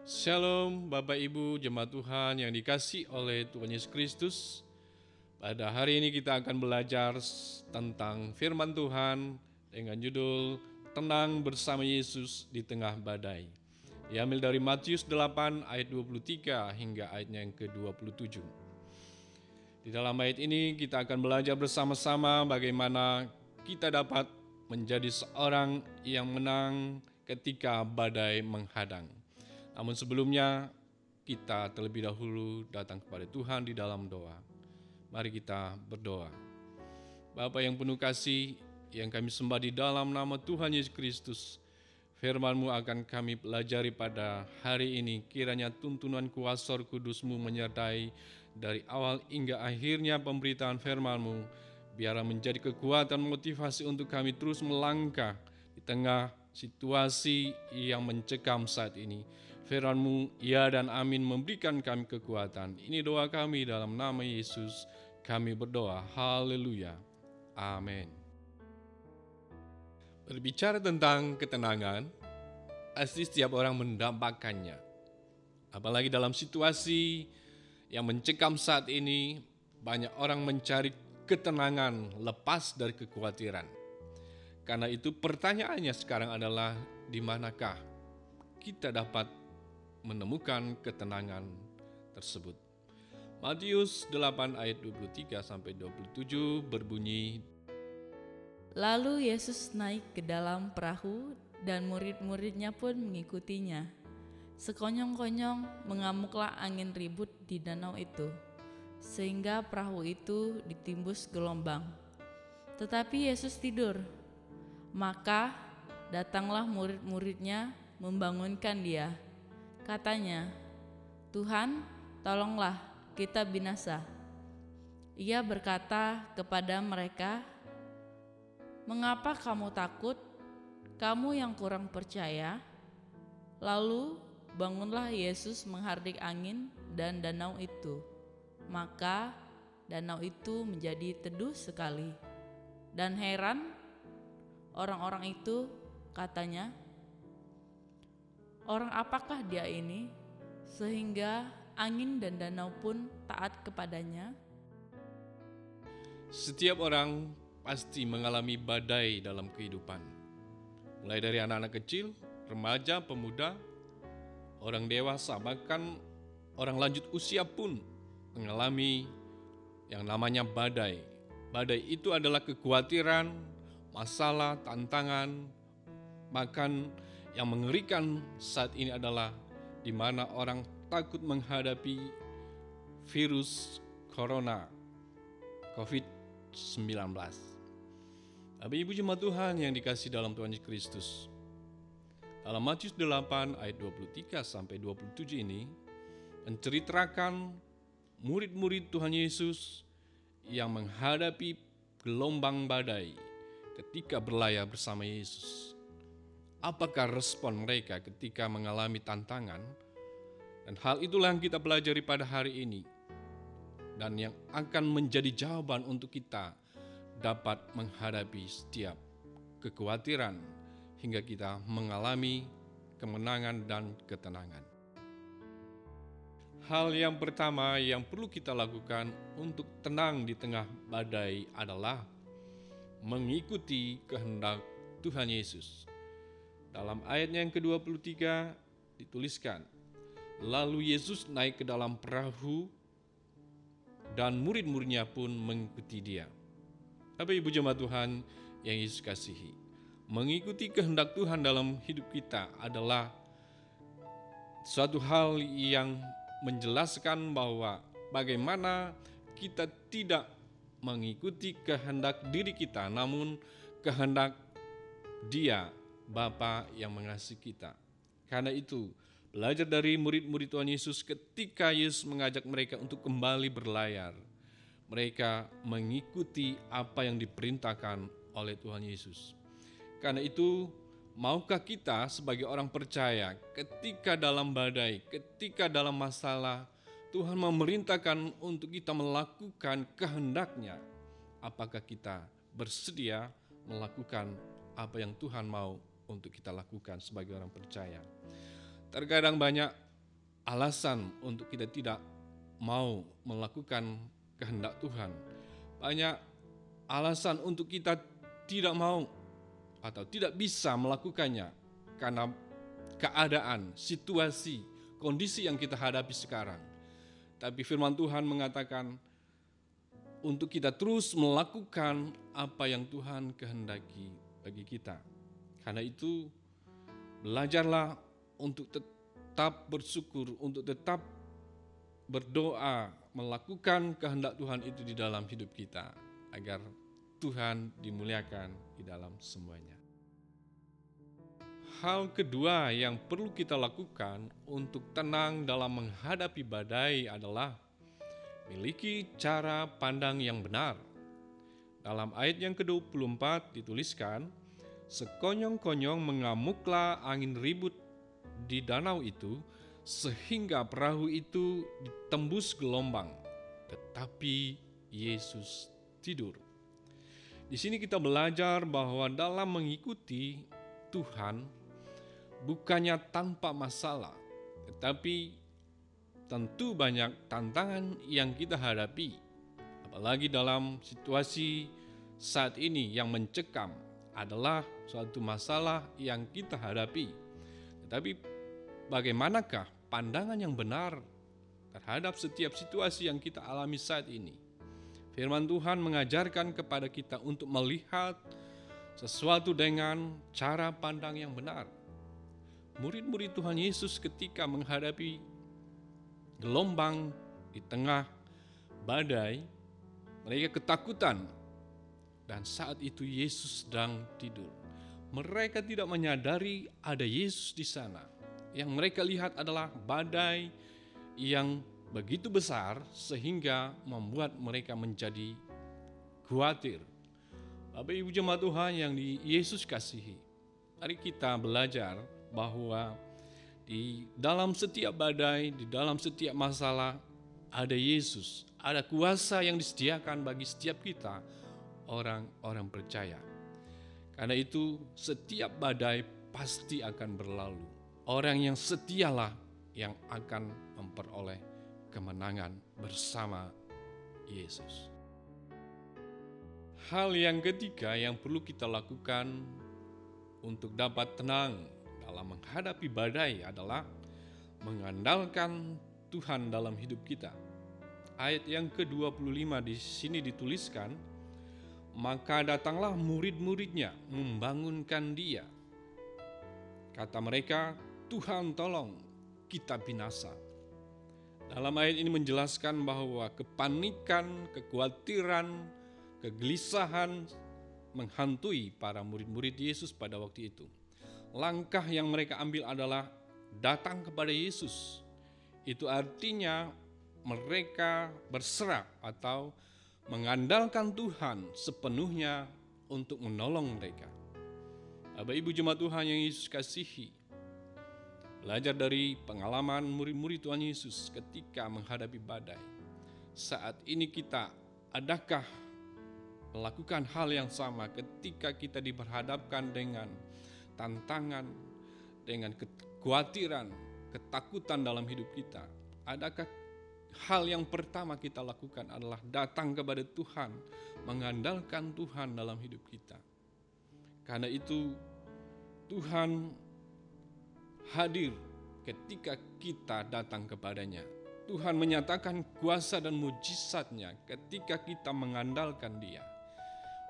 Shalom Bapak Ibu Jemaat Tuhan yang dikasihi oleh Tuhan Yesus Kristus. Pada hari ini kita akan belajar tentang firman Tuhan dengan judul Tenang bersama Yesus di tengah badai. Diambil dari Matius 8 ayat 23 hingga ayatnya yang ke-27. Di dalam ayat ini kita akan belajar bersama-sama bagaimana kita dapat menjadi seorang yang menang ketika badai menghadang. Namun sebelumnya kita terlebih dahulu datang kepada Tuhan di dalam doa. Mari kita berdoa. Bapa yang penuh kasih, yang kami sembah di dalam nama Tuhan Yesus Kristus, firman-Mu akan kami pelajari pada hari ini. Kiranya tuntunan kuasa Roh Kudus-Mu menyertai dari awal hingga akhirnya pemberitaan firman-Mu, biar menjadi kekuatan motivasi untuk kami terus melangkah di tengah situasi yang mencekam saat ini. Firman-Mu, ya dan amin, memberikan kami kekuatan. Ini doa kami dalam nama Yesus, kami berdoa. Haleluya. Amin. Berbicara tentang ketenangan, pasti setiap orang mendambakannya. Apalagi dalam situasi yang mencekam saat ini, banyak orang mencari ketenangan lepas dari kekhawatiran. Karena itu pertanyaannya sekarang adalah, di manakah kita dapat menemukan ketenangan tersebut? Matius 8 ayat 23 sampai 27 berbunyi, Lalu Yesus naik ke dalam perahu dan murid-muridnya pun mengikutinya. Sekonyong-konyong mengamuklah angin ribut di danau itu, sehingga perahu itu ditimbus gelombang. Tetapi Yesus tidur. Maka datanglah murid-muridnya membangunkan dia. Katanya, "Tuhan, tolonglah, kita binasa." Ia berkata kepada mereka, "Mengapa kamu takut, kamu yang kurang percaya?" Lalu bangunlah Yesus menghardik angin dan danau itu. Maka danau itu menjadi teduh sekali. Dan heran orang-orang itu, katanya, "Orang apakah dia ini, sehingga angin dan danau pun taat kepadanya?" setiap orang pasti mengalami badai dalam kehidupan. Mulai dari anak-anak kecil, remaja, pemuda, orang dewasa, bahkan orang lanjut usia pun mengalami yang namanya badai. Badai itu adalah kekhawatiran, masalah, tantangan. Bahkan yang mengerikan saat ini adalah di mana orang takut menghadapi virus corona, COVID-19. Bapak Ibu jemaat Tuhan yang dikasihi dalam Tuhan Yesus Kristus, dalam Matius 8 ayat 23 sampai 27 ini menceritakan murid-murid Tuhan Yesus yang menghadapi gelombang badai ketika berlayar bersama Yesus. Apakah respon mereka ketika mengalami tantangan? Dan hal itulah yang kita pelajari pada hari ini, dan yang akan menjadi jawaban untuk kita dapat menghadapi setiap kekhawatiran hingga kita mengalami kemenangan dan ketenangan. Hal yang pertama yang perlu kita lakukan untuk tenang di tengah badai adalah mengikuti kehendak Tuhan Yesus. Dalam ayatnya yang ke-23 dituliskan, lalu Yesus naik ke dalam perahu dan murid-muridnya pun mengikuti dia. Bapak Ibu jemaat Tuhan yang Yesus kasihi, mengikuti kehendak Tuhan dalam hidup kita adalah suatu hal yang menjelaskan bahwa bagaimana kita tidak mengikuti kehendak diri kita, namun kehendak Dia, Bapa yang mengasihi kita. Karena itu, belajar dari murid-murid Tuhan Yesus ketika Yesus mengajak mereka untuk kembali berlayar. Mereka mengikuti apa yang diperintahkan oleh Tuhan Yesus. Karena itu, maukah kita sebagai orang percaya ketika dalam badai, ketika dalam masalah, Tuhan memerintahkan untuk kita melakukan kehendak-Nya? Apakah kita bersedia melakukan apa yang Tuhan mau untuk kita lakukan sebagai orang percaya? Terkadang banyak alasan untuk kita tidak mau melakukan kehendak Tuhan. Banyak alasan untuk kita tidak mau atau tidak bisa melakukannya karena keadaan, situasi, kondisi yang kita hadapi sekarang. Tapi firman Tuhan mengatakan untuk kita terus melakukan apa yang Tuhan kehendaki bagi kita. Karena itu, belajarlah untuk tetap bersyukur, untuk tetap berdoa, melakukan kehendak Tuhan itu di dalam hidup kita, agar Tuhan dimuliakan di dalam semuanya. Hal kedua yang perlu kita lakukan untuk tenang dalam menghadapi badai adalah miliki cara pandang yang benar. Dalam ayat yang ke-24 dituliskan, sekonyong-konyong mengamuklah angin ribut di danau itu, sehingga perahu itu ditembus gelombang, tetapi Yesus tidur. Di sini kita belajar bahwa dalam mengikuti Tuhan bukannya tanpa masalah, tetapi tentu banyak tantangan yang kita hadapi, apalagi dalam situasi saat ini yang mencekam adalah suatu masalah yang kita hadapi. Tetapi bagaimanakah pandangan yang benar terhadap setiap situasi yang kita alami saat ini? Firman Tuhan mengajarkan kepada kita untuk melihat sesuatu dengan cara pandang yang benar. Murid-murid Tuhan Yesus ketika menghadapi gelombang di tengah badai, mereka ketakutan, dan saat itu Yesus sedang tidur. Mereka tidak menyadari ada Yesus di sana. Yang mereka lihat adalah badai yang begitu besar sehingga membuat mereka menjadi khawatir. Bapak Ibu jemaat Tuhan yang di Yesus kasihi, mari kita belajar bahwa di dalam setiap badai, di dalam setiap masalah ada Yesus, ada kuasa yang disediakan bagi setiap kita, orang-orang percaya. Karena itu setiap badai pasti akan berlalu. Orang yang setialah yang akan memperoleh kemenangan bersama Yesus. Hal yang ketiga yang perlu kita lakukan untuk dapat tenang dalam menghadapi badai adalah mengandalkan Tuhan dalam hidup kita. Ayat yang ke-25 di sini dituliskan, maka datanglah murid-muridnya membangunkan dia. Kata mereka, Tuhan tolong, kita binasa. Dalam ayat ini menjelaskan bahwa kepanikan, kekhawatiran, kegelisahan menghantui para murid-murid Yesus pada waktu itu. Langkah yang mereka ambil adalah datang kepada Yesus. Itu artinya mereka berserah atau mengandalkan Tuhan sepenuhnya untuk menolong mereka. Bapak Ibu jemaat Tuhan yang Yesus kasihi, belajar dari pengalaman murid-murid Tuhan Yesus ketika menghadapi badai. Saat ini kita, adakah melakukan hal yang sama ketika kita diperhadapkan dengan tantangan, dengan kekhawatiran, ketakutan dalam hidup kita? Adakah hal yang pertama kita lakukan adalah datang kepada Tuhan, mengandalkan Tuhan dalam hidup kita? Karena itu Tuhan hadir ketika kita datang kepadanya. Tuhan menyatakan kuasa dan mujizat-Nya ketika kita mengandalkan Dia.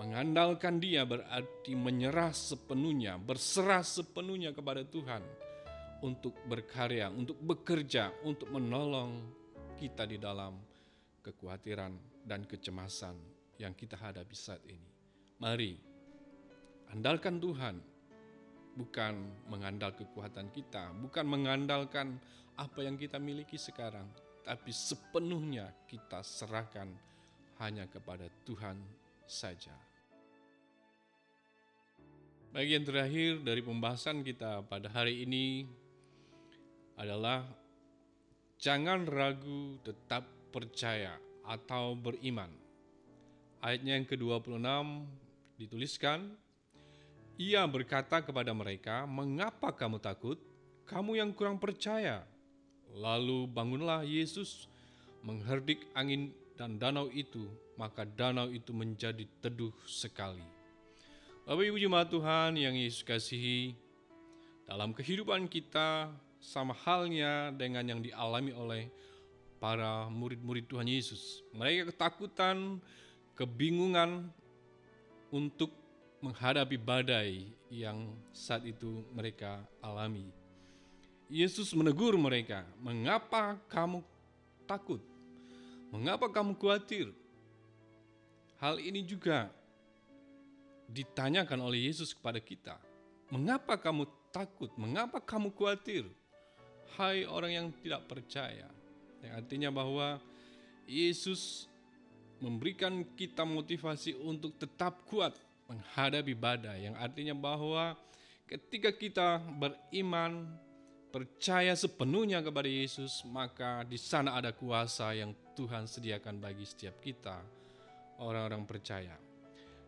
Mengandalkan Dia berarti menyerah sepenuhnya, berserah sepenuhnya kepada Tuhan untuk berkarya, untuk bekerja, untuk menolong kita di dalam kekhawatiran dan kecemasan yang kita hadapi saat ini. Mari andalkan Tuhan, bukan mengandalkan kekuatan kita, bukan mengandalkan apa yang kita miliki sekarang, tapi sepenuhnya kita serahkan hanya kepada Tuhan saja. Bagian terakhir dari pembahasan kita pada hari ini adalah jangan ragu, tetap percaya atau beriman. Ayatnya yang ke-26 dituliskan, Ia berkata kepada mereka, mengapa kamu takut? Kamu yang kurang percaya. Lalu bangunlah Yesus mengherdik angin dan danau itu, maka danau itu menjadi teduh sekali. Bapak Ibu jemaat Tuhan yang Yesus kasihi, dalam kehidupan kita sama halnya dengan yang dialami oleh para murid-murid Tuhan Yesus. Mereka ketakutan, kebingungan untuk menghadapi badai yang saat itu mereka alami. Yesus menegur mereka, "Mengapa kamu takut? Mengapa kamu khawatir?" Hal ini juga ditanyakan oleh Yesus kepada kita. Mengapa kamu takut? Mengapa kamu khawatir? Hai orang yang tidak percaya. Yang artinya bahwa Yesus memberikan kita motivasi untuk tetap kuat menghadapi badai. Yang artinya bahwa ketika kita beriman, percaya sepenuhnya kepada Yesus, maka di sana ada kuasa yang Tuhan sediakan bagi setiap kita, orang-orang percaya.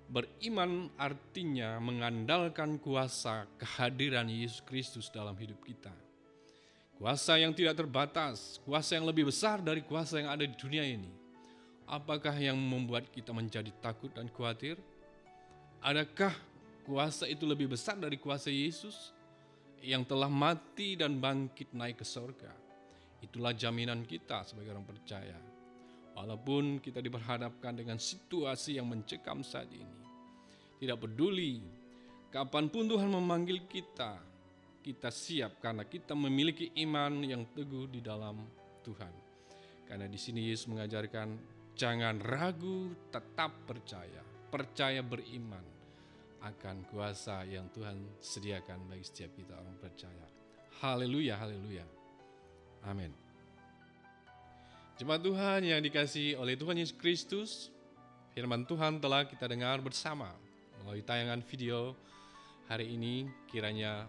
Beriman artinya mengandalkan kuasa kehadiran Yesus Kristus dalam hidup kita. Kuasa yang tidak terbatas, kuasa yang lebih besar dari kuasa yang ada di dunia ini. Apakah yang membuat kita menjadi takut dan khawatir? Adakah kuasa itu lebih besar dari kuasa Yesus yang telah mati dan bangkit naik ke surga? Itulah jaminan kita sebagai orang percaya. Walaupun kita diperhadapkan dengan situasi yang mencekam saat ini, tidak peduli kapanpun Tuhan memanggil kita, kita siap karena kita memiliki iman yang teguh di dalam Tuhan. Karena di sini Yesus mengajarkan, jangan ragu, tetap percaya, percaya beriman akan kuasa yang Tuhan sediakan bagi setiap kita orang percaya. Haleluya, haleluya. Amin. Jemaat Tuhan yang dikasihi oleh Tuhan Yesus Kristus, firman Tuhan telah kita dengar bersama melalui tayangan video hari ini. Kiranya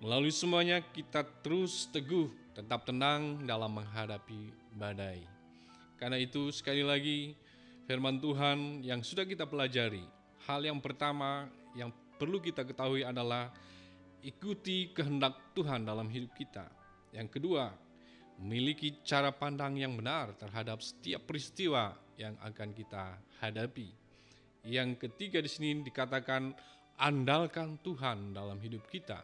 melalui semuanya kita terus teguh, tetap tenang dalam menghadapi badai. Karena itu sekali lagi firman Tuhan yang sudah kita pelajari, hal yang pertama yang perlu kita ketahui adalah ikuti kehendak Tuhan dalam hidup kita. Yang kedua, memiliki cara pandang yang benar terhadap setiap peristiwa yang akan kita hadapi. Yang ketiga di sini dikatakan andalkan Tuhan dalam hidup kita.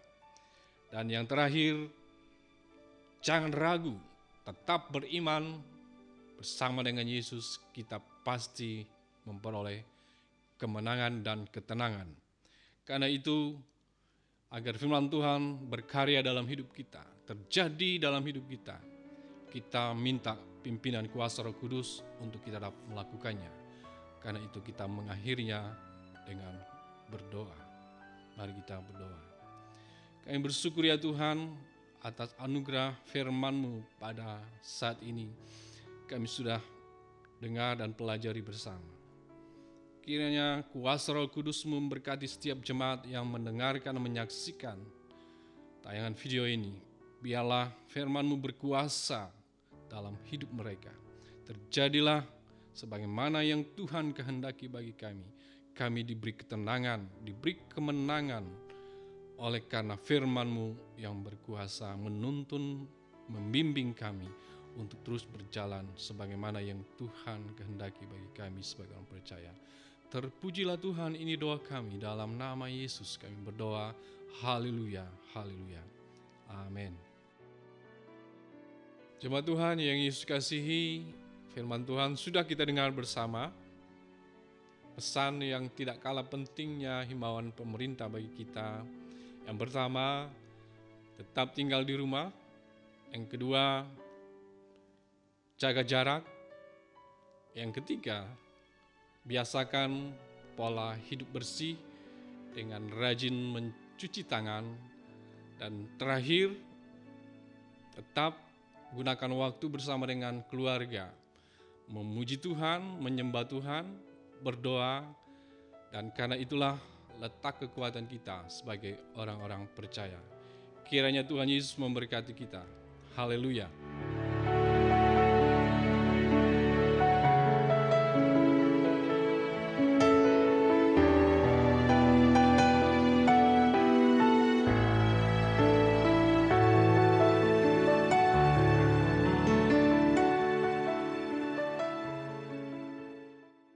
Dan yang terakhir, jangan ragu, tetap beriman bersama dengan Yesus, kita pasti memperoleh kemenangan dan ketenangan. Karena itu, agar firman Tuhan berkarya dalam hidup kita, terjadi dalam hidup kita, kita minta pimpinan kuasa Roh Kudus untuk kita dapat melakukannya. Karena itu kita mengakhirinya dengan berdoa. Mari kita berdoa. Kami bersyukur ya Tuhan atas anugerah firman-Mu pada saat ini. Kami sudah dengar dan pelajari bersama. Kiranya kuasa Roh Kudus memberkati setiap jemaat yang mendengarkan dan menyaksikan tayangan video ini. Biarlah firman-Mu berkuasa dalam hidup mereka. Terjadilah sebagaimana yang Tuhan kehendaki bagi kami. Kami diberi ketenangan, diberi kemenangan oleh karena firman-Mu yang berkuasa menuntun, membimbing kami untuk terus berjalan sebagaimana yang Tuhan kehendaki bagi kami sebagai orang percaya. Terpujilah Tuhan, ini doa kami dalam nama Yesus kami berdoa. Haleluya, haleluya. Amin. Jemaat Tuhan yang Yesus kasihi, firman Tuhan sudah kita dengar bersama. Pesan yang tidak kalah pentingnya himbauan pemerintah bagi kita. Yang pertama, tetap tinggal di rumah. Yang kedua, jaga jarak. Yang ketiga, biasakan pola hidup bersih dengan rajin mencuci tangan. Dan terakhir, tetap gunakan waktu bersama dengan keluarga, memuji Tuhan, menyembah Tuhan, berdoa, dan karena itulah letak kekuatan kita sebagai orang-orang percaya. Kiranya Tuhan Yesus memberkati kita. Haleluya.